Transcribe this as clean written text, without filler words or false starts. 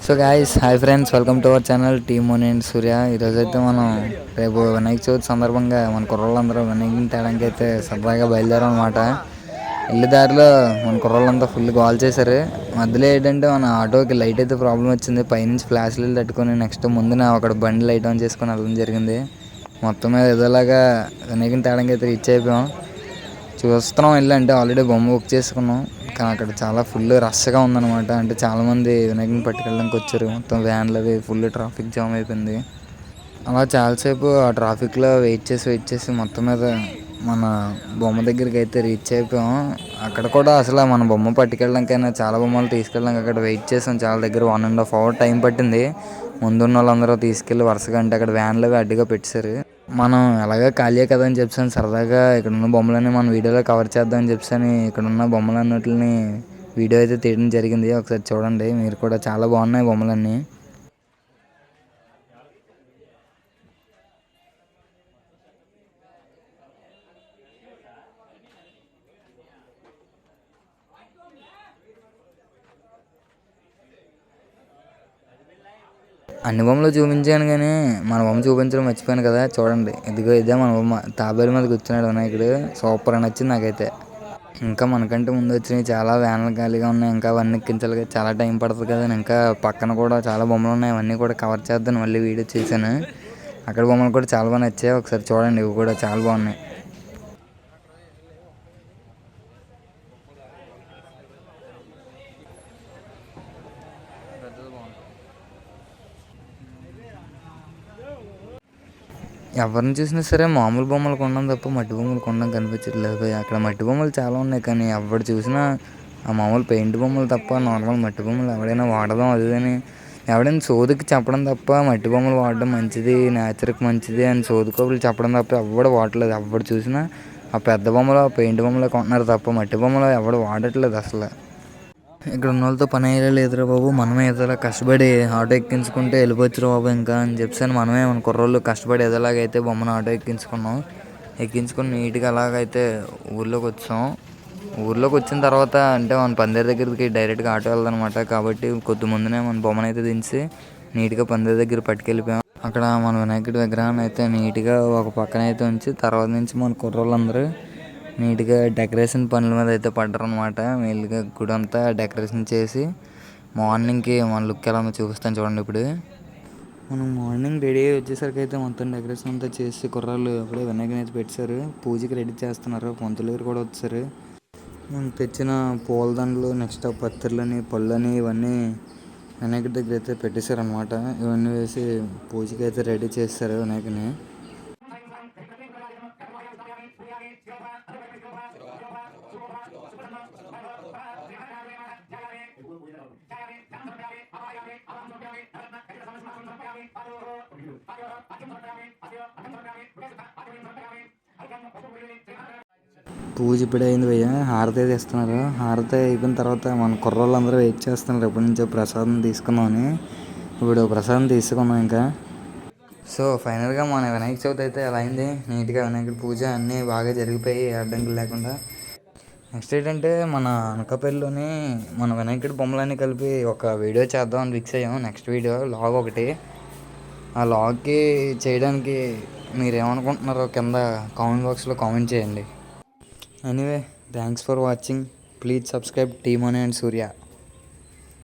So guys, hi friends, welcome to our channel team Moni and Surya. ఈరోజైతే మనం రేపు వినాయక చవితి సందర్భంగా మన కుర్రోళ్ళందరూ వినాయకుని తేడానికి అయితే సరదాగా బయలుదేరాం అనమాట. ఇల్లు దారిలో మన కుర్రోళ్ళంతా ఫుల్ కాల్ చేశారు. మధ్యలో ఏంటంటే మన ఆటోకి లైట్ అయితే ప్రాబ్లం వచ్చింది. పైనుంచి ఫ్లాష్లు తట్టుకొని నెక్స్ట్ ముందున అక్కడ బండి లైట్ ఆన్ చేసుకొని వెళ్ళడం జరిగింది. మొత్తం మీద ఏదోలాగా వినాయకుని తేడానికి అయితే రీచ్ అయిపోయాం. చూస్తున్నాం వెళ్ళి అంటే ఆల్రెడీ బొమ్మ బుక్ చేసుకున్నాం. కానీ అక్కడ చాలా ఫుల్ రష్గా ఉందన్నమాట. అంటే చాలామంది వినాయకుని పట్టుకెళ్ళడానికి వచ్చారు. మొత్తం వ్యాన్లు అవి ఫుల్ ట్రాఫిక్ జామ్ అయిపోయింది. అలా చాలాసేపు ఆ ట్రాఫిక్లో వెయిట్ చేసి మొత్తం మీద మన బొమ్మ దగ్గరికి అయితే రీచ్ అయిపోయాం. అక్కడ కూడా అసలు మన బొమ్మ పట్టుకెళ్ళడానికైనా చాలా బొమ్మలు తీసుకెళ్ళడానికి అక్కడ వెయిట్ చేసాం. చాలా దగ్గర 1.5 hour టైం పట్టింది. ముందున్న వాళ్ళందరూ తీసుకెళ్ళి వరుసగా అంటే అక్కడ వ్యాన్లు అవి అడ్డుగా పెట్టేశారు. మనం ఎలాగో ఖాళీయే కదా అని చెప్పాను, సరదాగా ఇక్కడ ఉన్న బొమ్మలన్నీ మనం వీడియోలో కవర్ చేద్దామని చెప్పాను. ఇక్కడ ఉన్న బొమ్మలన్నిటిని వీడియో అయితే తీయడం జరిగింది. ఒకసారి చూడండి మీరు కూడా, చాలా బాగున్నాయి బొమ్మలన్నీ. అన్ని బొమ్మలు చూపించాను కానీ మన బొమ్మ చూపించడం మర్చిపోయాను కదా. చూడండి, ఇదే మన బొమ్మ. తాబేలు మీద కూర్చున్నాడు వినాయకుడు. సూపర్ అని వచ్చింది నాకైతే. ఇంకా మనకంటే ముందు వచ్చినాయి చాలా వ్యాన్లు ఖాళీగా ఉన్నాయి. ఇంకా అవన్నీ ఎక్కించాలి, చాలా టైం పడుతుంది కదా. ఇంకా పక్కన కూడా చాలా బొమ్మలు ఉన్నాయి, అవన్నీ కూడా కవర్ చేద్దాను. మళ్ళీ వీడియో చేశాను. అక్కడ బొమ్మలు కూడా చాలా బాగా నచ్చాయి. ఒకసారి చూడండి, ఇవి కూడా చాలా బాగున్నాయి. ఎవరిని చూసినా సరే మామూలు బొమ్మలు కొనడం తప్ప మట్టి బొమ్మలు కొనడం కనిపించట్లేదు. అక్కడ మట్టి బొమ్మలు చాలా ఉన్నాయి కానీ ఎవరు చూసినా ఆ మామూలు పెయింట్ బొమ్మలు తప్ప నార్మల్ మట్టి బొమ్మలు ఎవడైనా వాడదాం అదని ఎవడైనా సోదుకి చెప్పడం తప్ప మట్టి బొమ్మలు వాడడం మంచిది, నేచర్కి మంచిది అని సోదుకోపులు చెప్పడం తప్ప ఎవడు వాడట్లేదు. ఎవడు చూసినా ఆ పెద్ద బొమ్మలు పెయింట్ బొమ్మలు కొంటున్నారు తప్ప మట్టి బొమ్మలు ఎవడు వాడట్లేదు అసలు. ఇక్కడ ఉన్న వాళ్ళతో పని అయ్యే లేదురా బాబు. మనమే ఏదోలా కష్టపడి ఆటో ఎక్కించుకుంటే వెళ్ళిపోవచ్చు బాబు ఇంకా అని చెప్పాను. మనమే మన కుర్రోళ్ళు కష్టపడి ఏదోలాగైతే బొమ్మను ఆటో ఎక్కించుకున్నాం. ఎక్కించుకుని నీట్గా అలాగైతే ఊర్లోకి వచ్చాం. ఊర్లోకి వచ్చిన తర్వాత అంటే మన పందిరి దగ్గరికి డైరెక్ట్గా ఆటో వెళ్దనమాట. కాబట్టి కొద్ది ముందునే మన బొమ్మను అయితే దించి నీట్గా పందిరి దగ్గర పట్టుకెళ్ళిపోయాం. అక్కడ మన వినాయకుడి విగ్రహాన్ని అయితే నీట్గా ఒక పక్కన అయితే ఉంచి తర్వాత నుంచి మన కుర్రోళ్ళందరూ నీట్గా డెకరేషన్ పనుల మీద అయితే పడ్డారు అనమాట. మెల్లిగా గుడి అంతా డెకరేషన్ చేసి మార్నింగ్కి మన లుక్ ఎలా చూపిస్తాను చూడండి. ఇప్పుడు మనం మార్నింగ్ రెడీ అయ్యి వచ్చేసరికి అయితే మొత్తం డెకరేషన్ అంతా చేసి కుర్రాళ్ళు అప్పుడే వినాయకుని అయితే పెట్టారు. పూజకి రెడీ చేస్తున్నారు. పంతులు కూడా వచ్చారు. మనం తెచ్చిన పూలదండలు, నెక్స్ట్ పత్తిర్లని, పళ్ళని ఇవన్నీ వినాయకుడి దగ్గర అయితే పెట్టేశారు అనమాట. ఇవన్నీ వేసి పూజకి అయితే రెడీ చేస్తారు వినాయకుని. పూజ ఇప్పుడే అయింది భయ్య. హారతి అయితే ఇస్తున్నారు. హారతి అయిపోయిన తర్వాత మన కుర్రోళ్ళందరూ వెయిట్ చేస్తున్నారు ఎప్పటి నుంచో ప్రసాదం తీసుకుందామని. ఇప్పుడు ప్రసాదం తీసుకున్నాం ఇంకా. సో ఫైనల్గా మన వినాయక చవితి అయితే అలా అయింది. నీట్గా వినాయకుడి పూజ అన్నీ బాగా జరిగిపోయి అడ్డంకులు లేకుండా. నెక్స్ట్ ఏంటంటే మన అనకాపల్లిలోని మన వినాయకుడి బొమ్మలన్నీ కలిపి ఒక వీడియో చేద్దామని ఫిక్స్ అయ్యాం. నెక్స్ట్ వీడియో లాగ్ ఒకటి. ఆ లాగ్కి చేయడానికి మీరు ఏమనుకుంటున్నారో కింద కామెంట్ బాక్స్లో కామెంట్ చేయండి. Anyway, thanks for watching. Please subscribe team Moni and Surya.